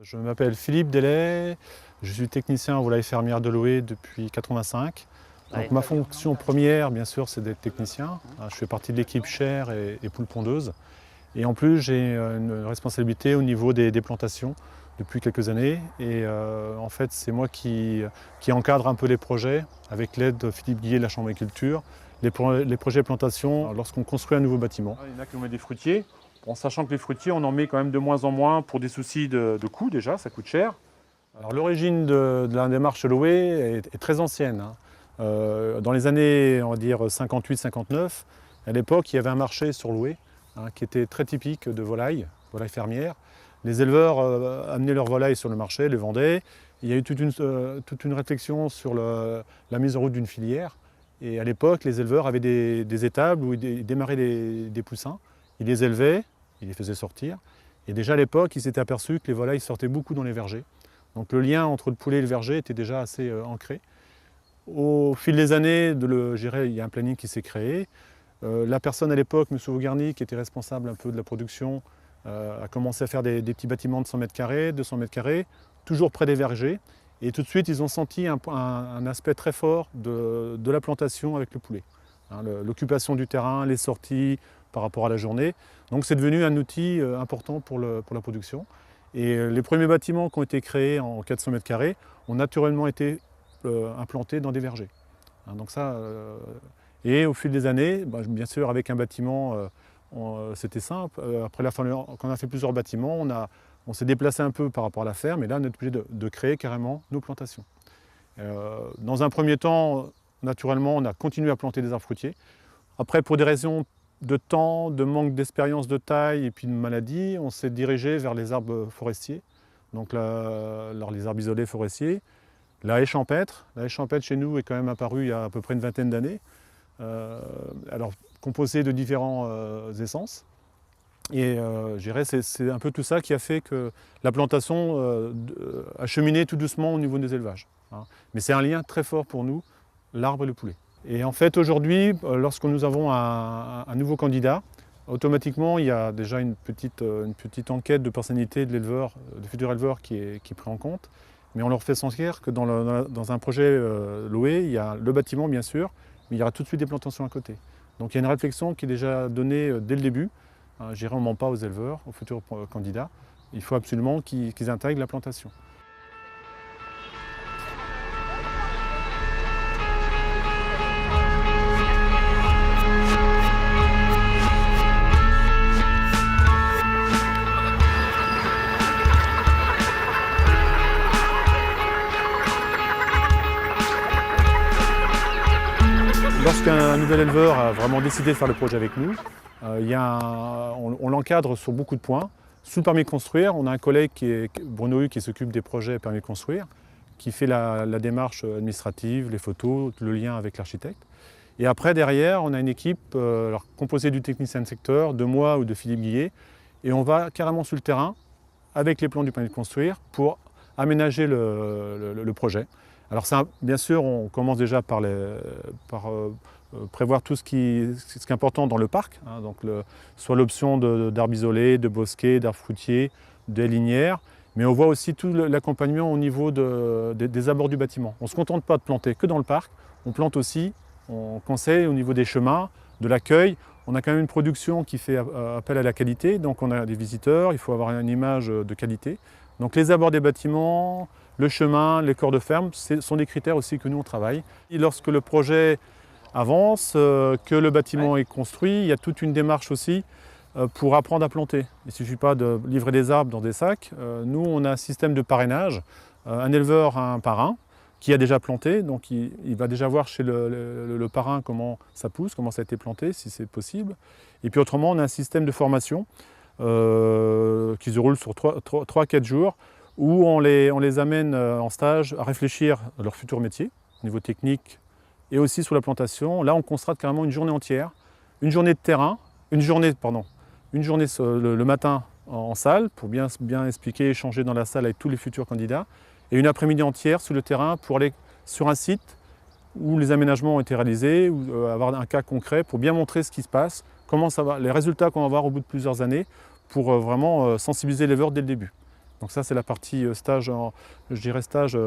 Je m'appelle Philippe Delay, je suis technicien en volaille fermière de Loé depuis 1985. Donc ma fonction première, bien sûr, c'est d'être technicien. Je fais partie de l'équipe chair et poules pondeuses. Et en plus, j'ai une responsabilité au niveau des plantations depuis quelques années. Et en fait, c'est moi qui encadre un peu les projets avec l'aide de Philippe Guillet de la Chambre d'agriculture, les projets plantation lorsqu'on construit un nouveau bâtiment. Il y en a qui ont mis des fruitiers. En sachant que les fruitiers, on en met quand même de moins en moins pour des soucis de coût déjà, ça coûte cher. Alors l'origine de la démarche Loé est très ancienne. Dans les années, on va dire 58-59, à l'époque, il y avait un marché sur Loé qui était très typique de volailles fermières. Les éleveurs amenaient leurs volailles sur le marché, les vendaient. Il y a eu toute une réflexion sur la mise en route d'une filière. Et à l'époque, les éleveurs avaient des étables où ils démarraient des poussins. Ils les élevaient, ils les faisaient sortir. Et déjà à l'époque, ils s'étaient aperçus que les volailles sortaient beaucoup dans les vergers. Donc le lien entre le poulet et le verger était déjà assez ancré. Au fil des années, il y a un planning qui s'est créé. La personne à l'époque, M. Vaugarny, qui était responsable un peu de la production, a commencé à faire des petits bâtiments de 100 mètres carrés, 200 mètres carrés, toujours près des vergers. Et tout de suite, ils ont senti un aspect très fort de la plantation avec le poulet. L'occupation du terrain, les sorties par rapport à la journée. Donc c'est devenu un outil important pour la production. Et les premiers bâtiments qui ont été créés en 400 mètres carrés ont naturellement été implantés dans des vergers. Et au fil des années, bien sûr avec un bâtiment, c'était simple. Après quand on a fait plusieurs bâtiments, on s'est déplacé un peu par rapport à la ferme, et là on est obligé de créer carrément nos plantations. Dans un premier temps, naturellement, on a continué à planter des arbres fruitiers. Après, pour des raisons de temps, de manque d'expérience de taille et puis de maladie, on s'est dirigé vers les arbres forestiers, donc les arbres isolés forestiers. La haie champêtre chez nous est quand même apparue il y a à peu près une vingtaine d'années, alors composée de différentes essences. Et je dirais c'est un peu tout ça qui a fait que la plantation a cheminé tout doucement au niveau des élevages. Mais c'est un lien très fort pour nous, l'arbre et le poulet. Et en fait aujourd'hui, lorsque nous avons un nouveau candidat, automatiquement il y a déjà une petite enquête de personnalité de l'éleveur, du futur éleveur qui est pris en compte. Mais on leur fait sentir que dans un projet Loé, il y a le bâtiment bien sûr, mais il y aura tout de suite des plantations à côté. Donc il y a une réflexion qui est déjà donnée dès le début. Je dirais, on ne ment pas aux éleveurs, aux futurs candidats. Il faut absolument qu'ils intègrent la plantation. Lorsqu'un nouvel éleveur a vraiment décidé de faire le projet avec nous, on l'encadre sur beaucoup de points. Sous le permis de construire, on a un collègue Bruno Hu, qui s'occupe des projets permis de construire, qui fait la démarche administrative, les photos, le lien avec l'architecte. Et après, derrière, on a une équipe composée du technicien de secteur, de moi ou de Philippe Guillet, et on va carrément sur le terrain avec les plans du permis de construire pour aménager le projet. Alors bien sûr, on commence déjà par prévoir tout ce qui est important dans le parc, donc soit l'option d'arbres isolés, de bosquets, d'arbres fruitiers, des linières, mais on voit aussi tout l'accompagnement au niveau des abords du bâtiment. On ne se contente pas de planter que dans le parc, on plante aussi, on conseille au niveau des chemins, de l'accueil. On a quand même une production qui fait appel à la qualité, donc on a des visiteurs, il faut avoir une image de qualité. Donc les abords des bâtiments, le chemin, les corps de ferme, ce sont des critères aussi que nous on travaille. Et lorsque le projet avance, que le bâtiment est construit, il y a toute une démarche aussi pour apprendre à planter. Il ne suffit pas de livrer des arbres dans des sacs. Nous on a un système de parrainage, un éleveur a un parrain qui a déjà planté, donc il va déjà voir chez le parrain comment ça pousse, comment ça a été planté, si c'est possible. Et puis autrement, on a un système de formation qui se déroule sur 3-4 jours, où on les amène en stage à réfléchir à leur futur métier, au niveau technique, et aussi sur la plantation. Là, on constate carrément une journée entière, une journée de terrain, une journée le matin en salle, pour bien expliquer, échanger dans la salle avec tous les futurs candidats, et une après-midi entière sur le terrain pour aller sur un site où les aménagements ont été réalisés, ou avoir un cas concret pour bien montrer ce qui se passe, comment ça va, les résultats qu'on va avoir au bout de plusieurs années, pour vraiment sensibiliser l'éleveur dès le début. Donc ça c'est la partie stage, je dirais stage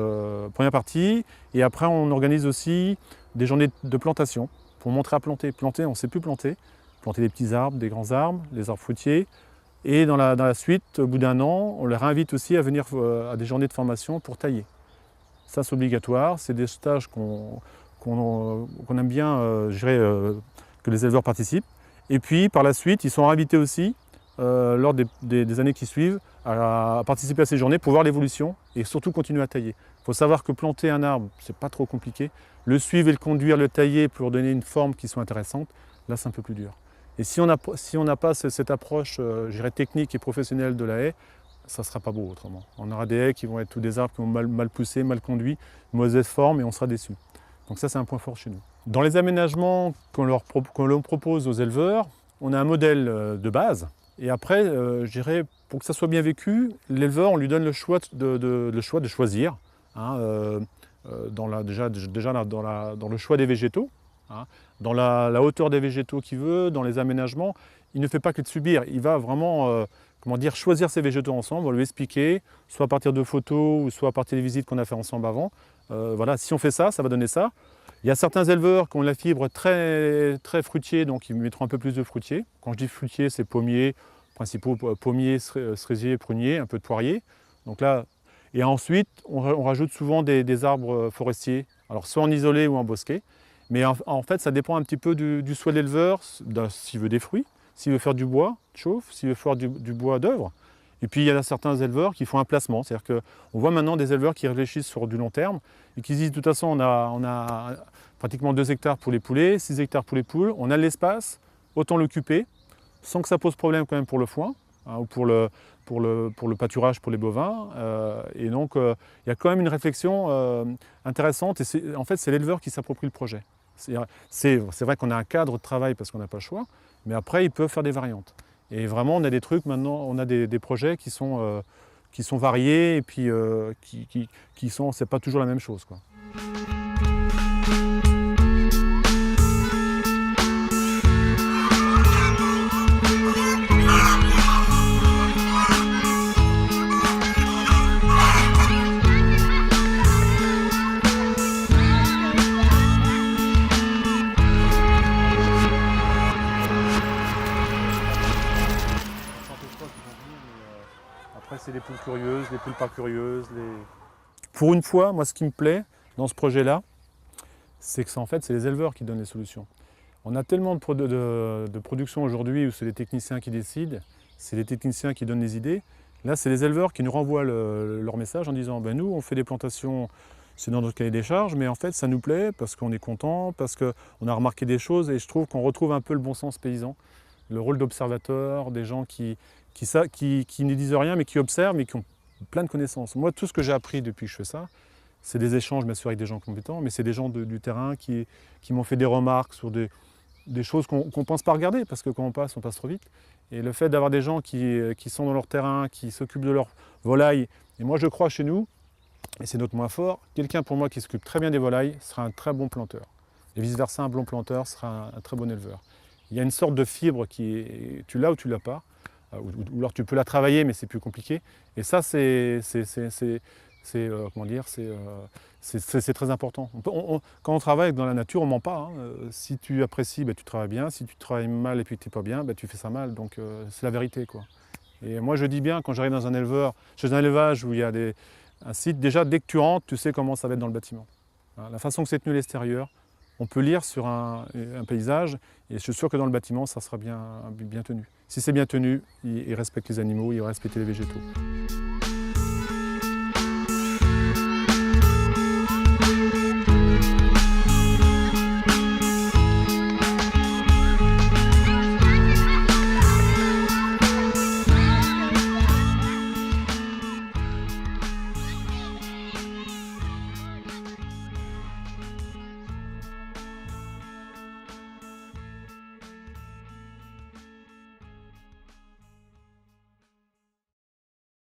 première partie. Et après on organise aussi des journées de plantation pour montrer à planter. Planter, on ne sait plus planter. Planter des petits arbres, des grands arbres, des arbres fruitiers. Et dans la suite, au bout d'un an, on les réinvite aussi à venir à des journées de formation pour tailler. Ça c'est obligatoire, c'est des stages qu'on aime bien, je dirais, que les éleveurs participent. Et puis par la suite, ils sont invités aussi, lors des années qui suivent, à participer à ces journées pour voir l'évolution et surtout continuer à tailler. Il faut savoir que planter un arbre, c'est pas trop compliqué. Le suivre et le conduire, le tailler pour donner une forme qui soit intéressante, là c'est un peu plus dur. Et si on n'a pas cette approche, je dirais, technique et professionnelle de la haie, ça ne sera pas beau autrement. On aura des haies qui vont être tous des arbres qui vont mal pousser, mal conduits, mauvaise forme et on sera déçu. Donc ça c'est un point fort chez nous. Dans les aménagements qu'on leur propose aux éleveurs, on a un modèle de base. Et après, je dirais, pour que ça soit bien vécu, l'éleveur, on lui donne le choix de choisir. Hein, dans le choix des végétaux, hein, dans la hauteur des végétaux qu'il veut, dans les aménagements. Il ne fait pas que de subir, il va vraiment choisir ses végétaux ensemble, on va lui expliquer, soit à partir de photos, ou soit à partir des visites qu'on a fait ensemble avant. Voilà, si on fait ça, ça va donner ça. Il y a certains éleveurs qui ont la fibre très, très fruitier, donc ils mettront un peu plus de fruitier. Quand je dis fruitier, c'est pommier, principaux pommiers, cerisiers, pruniers, un peu de poirier. Donc là, et ensuite, on rajoute souvent des arbres forestiers, alors soit en isolé ou en bosquet. Mais en fait, ça dépend un petit peu du souhait de l'éleveur, s'il veut des fruits, s'il veut faire du bois de chauffe, s'il veut faire du bois d'œuvre. Et puis il y a certains éleveurs qui font un placement, c'est-à-dire qu'on voit maintenant des éleveurs qui réfléchissent sur du long terme et qui disent de toute façon on a pratiquement 2 hectares pour les poulets, 6 hectares pour les poules, on a l'espace, autant l'occuper, sans que ça pose problème quand même pour le foin, hein, ou pour le pâturage pour les bovins. Et donc il y a quand même une réflexion intéressante et en fait c'est l'éleveur qui s'approprie le projet. C'est vrai qu'on a un cadre de travail parce qu'on n'a pas le choix, mais après ils peuvent faire des variantes. Et vraiment, on a des trucs maintenant, on a des projets qui sont variés et puis c'est pas toujours la même chose, quoi. Après, c'est les poules curieuses, les poules pas curieuses. Pour une fois, moi, ce qui me plaît dans ce projet-là, c'est que en fait, c'est les éleveurs qui donnent les solutions. On a tellement de production aujourd'hui où c'est les techniciens qui décident, c'est les techniciens qui donnent les idées. Là, c'est les éleveurs qui nous renvoient leur message en disant ben, « nous, on fait des plantations, c'est dans notre cahier des charges, mais en fait, ça nous plaît parce qu'on est content, parce qu'on a remarqué des choses et je trouve qu'on retrouve un peu le bon sens paysan, le rôle d'observateur, des gens qui ne disent rien mais qui observent mais qui ont plein de connaissances. Moi, tout ce que j'ai appris depuis que je fais ça, c'est des échanges bien sûr avec des gens compétents, mais c'est des gens du terrain qui m'ont fait des remarques sur des choses qu'on ne pense pas regarder, parce que quand on passe trop vite. Et le fait d'avoir des gens qui sont dans leur terrain, qui s'occupent de leurs volailles, et moi je crois chez nous, et c'est notre point fort, quelqu'un pour moi qui s'occupe très bien des volailles sera un très bon planteur. Et vice-versa, un bon planteur sera un très bon éleveur. Il y a une sorte de fibre tu l'as ou tu ne l'as pas, ou alors tu peux la travailler mais c'est plus compliqué. Et ça c'est très important. Quand on travaille dans la nature, on ne ment pas. Hein. Si tu apprécies, tu travailles bien. Si tu travailles mal et puis que tu n'es pas bien, tu fais ça mal. Donc c'est la vérité, quoi. Et moi je dis bien, quand j'arrive dans un élevage où il y a un site, déjà dès que tu rentres, tu sais comment ça va être dans le bâtiment. Hein, la façon que c'est tenu à l'extérieur, on peut lire sur un paysage et je suis sûr que dans le bâtiment, ça sera bien tenu. Si c'est bien tenu, il respecte les animaux, il va respecter les végétaux.